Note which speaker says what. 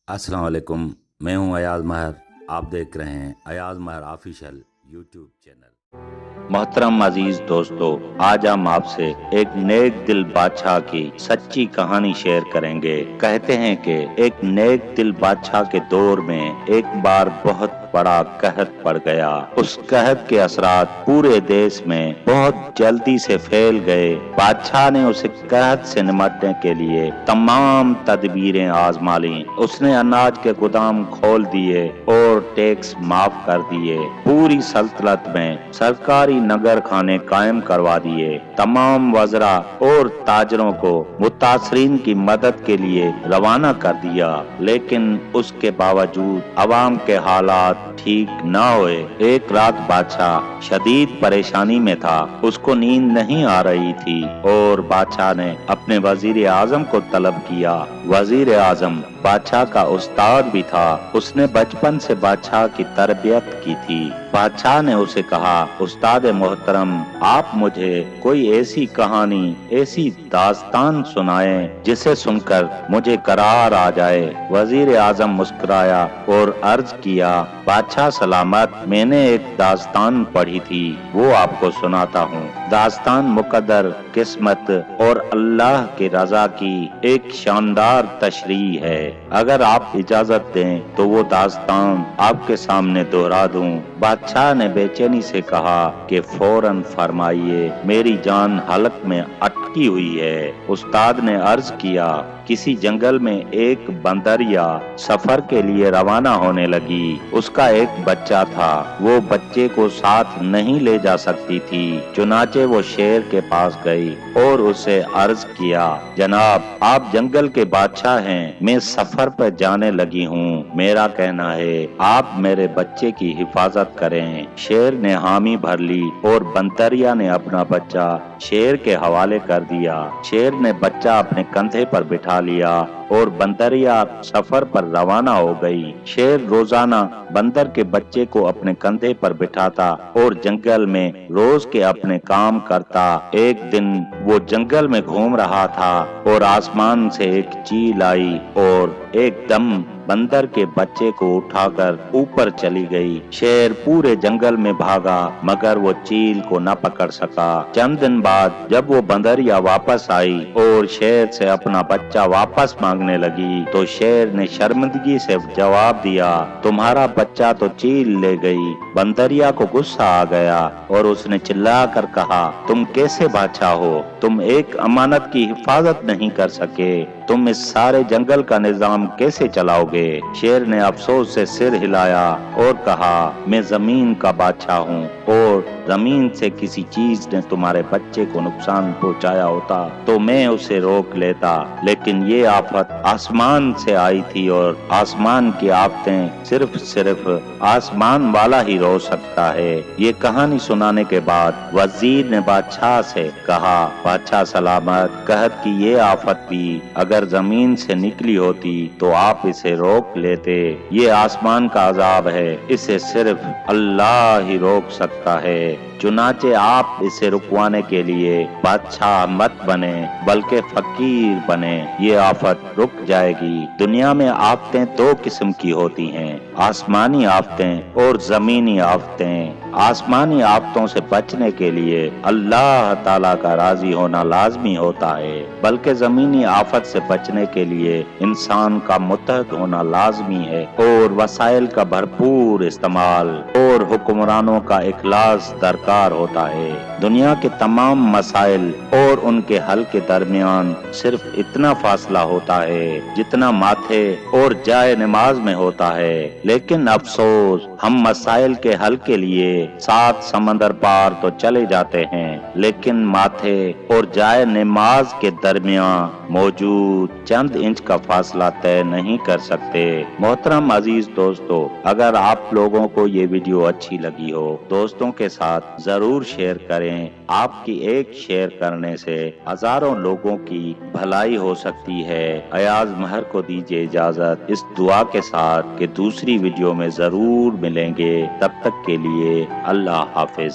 Speaker 1: अस्सलाम वालेकुम। मैं हूं अयाज महर। आप देख रहे हैं अयाज महर ऑफिशियल यूट्यूब चैनल।
Speaker 2: मोहतरम अजीज दोस्तों, आज हम आपसे एक नेक दिल बादशाह की सच्ची कहानी शेयर करेंगे। कहते हैं कि एक नेक दिल बादशाह के दौर में एक बार बहुत बड़ा कहत पड़ गया। उस कहत के असरात पूरे देश में बहुत जल्दी से फैल गए। बादशाह ने उस कहत से निपटने के लिए तमाम तदबीरें आजमा ली। उसने अनाज के गोदाम खोल दिए और टैक्स माफ कर दिए। पूरी सल्तनत में सरकारी नगर खाने कायम करवा दिए। तमाम वज़रा और ताजरों को मुतासरीन की मदद के लिए रवाना कर दिया। लेकिन उसके बावजूद अवाम के हालात ठीक न हुए। एक रात बादशाह शदीद परेशानी में था। उसको नींद नहीं आ रही थी और बादशाह ने अपने वजीर आजम को तलब किया। वजीर आजम बादशाह का उस्ताद भी था। उसने बचपन से बादशाह की तरबियत की थी। बादशाह ने उसे कहा, उस्ताद मोहतरम, आप मुझे कोई ऐसी कहानी, ऐसी दास्तान सुनाएं जिसे सुनकर मुझे करार आ जाए। वजीर आजम मुस्कुराया और अर्ज किया, बादशाह सलामत, मैंने एक दास्तान पढ़ी थी, वो आपको सुनाता हूँ। दास्तान मुकद्दर, किस्मत और अल्लाह की रजा की एक शानदार तशरीह है। अगर आप इजाजत दें तो वो दास्तान आपके सामने दोहरा दूं। बादशाह ने बेचैनी से कहा कि फौरन फरमाइए, मेरी जान हलक में अटकी हुई है। उस्ताद ने अर्ज किया, किसी जंगल में एक बंदरिया सफर के लिए रवाना होने लगी। उसका एक बच्चा था। वो बच्चे को साथ नहीं ले जा सकती थी। चुनाचे वो शेर के पास गई और उसे अर्ज किया, जनाब, आप जंगल के बादशाह हैं, मैं सफर पर जाने लगी हूँ। मेरा कहना है आप मेरे बच्चे की हिफाजत करें। शेर ने हामी भर ली और बंदरिया ने अपना बच्चा शेर के हवाले कर दिया। शेर ने बच्चा अपने कंधे पर बिठा लिया और बंदरिया सफर पर रवाना हो गई। शेर रोजाना बंदर के बच्चे को अपने कंधे पर बिठाता और जंगल में रोज के अपने काम करता। एक दिन वो जंगल में घूम रहा था और आसमान से एक चील आई और एकदम बंदर के बच्चे को उठाकर ऊपर चली गई। शेर पूरे जंगल में भागा मगर वो चील को न पकड़ सका। चंद दिन बाद जब वो बंदरिया वापस आई और शेर से अपना बच्चा वापस मांगने लगी तो शेर ने शर्मिंदगी से जवाब दिया, तुम्हारा बच्चा तो चील ले गई। बंदरिया को गुस्सा आ गया और उसने चिल्लाकर कहा, तुम कैसे बादशाह हो? तुम एक अमानत की हिफाजत नहीं कर सके। तुम इस सारे जंगल का निजाम कैसे चलाओगे? शेर ने अफसोस से सिर हिलाया और कहा, मैं जमीन का बादशाह हूँ और जमीन से किसी चीज ने तुम्हारे बच्चे को नुकसान पहुँचाया होता तो मैं उसे रोक लेता, लेकिन ये आफत आसमान से आई थी और आसमान की आफतें सिर्फ आसमान वाला ही रोक सकता है। ये कहानी सुनाने के बाद वजीर ने बादशाह से कहा, बादशाह सलामत, कहत की ये आफत भी अगर जमीन से निकली होती तो आप इसे रोक लेते। ये आसमान का अजाब है, इसे सिर्फ अल्लाह ही रोक सकता है। चुनाचे आप इसे रुकवाने के लिए बादशाह मत बने बल्कि फकीर बने। ये आफत रुक जाएगी। दुनिया में आफतें दो किस्म की होती हैं, आसमानी आफतें और जमीनी आफतें। आसमानी आफतों से बचने के लिए अल्लाह ताला का राजी होना लाजमी होता है, बल्कि जमीनी आफत से बचने के लिए इंसान का मुत्तहद होना लाजमी है और वसाइल का भरपूर इस्तेमाल और हुक्मरानों का इखलास दरकार होता है। दुनिया के तमाम मसाइल और उनके हल के दरमियान सिर्फ इतना फासला होता है जितना माथे और जाए नमाज में होता है। लेकिन अफसोस, हम मसाइल के हल के लिए 7 समंदर पार तो चले जाते हैं, लेकिन माथे और जाए नमाज के दरमियान मौजूद चंद इंच का फासला तय नहीं कर सकते। मोहतरम अजीज दोस्तों, अगर आप लोगों को ये वीडियो अच्छी लगी हो, दोस्तों के साथ जरूर शेयर करें। आपकी एक शेयर करने से हजारों लोगों की भलाई हो सकती है। अयाज महर को दीजिए इजाजत इस दुआ के साथ कि दूसरी वीडियो में जरूर मिलेंगे। तब तक के लिए अल्लाह हाफिज।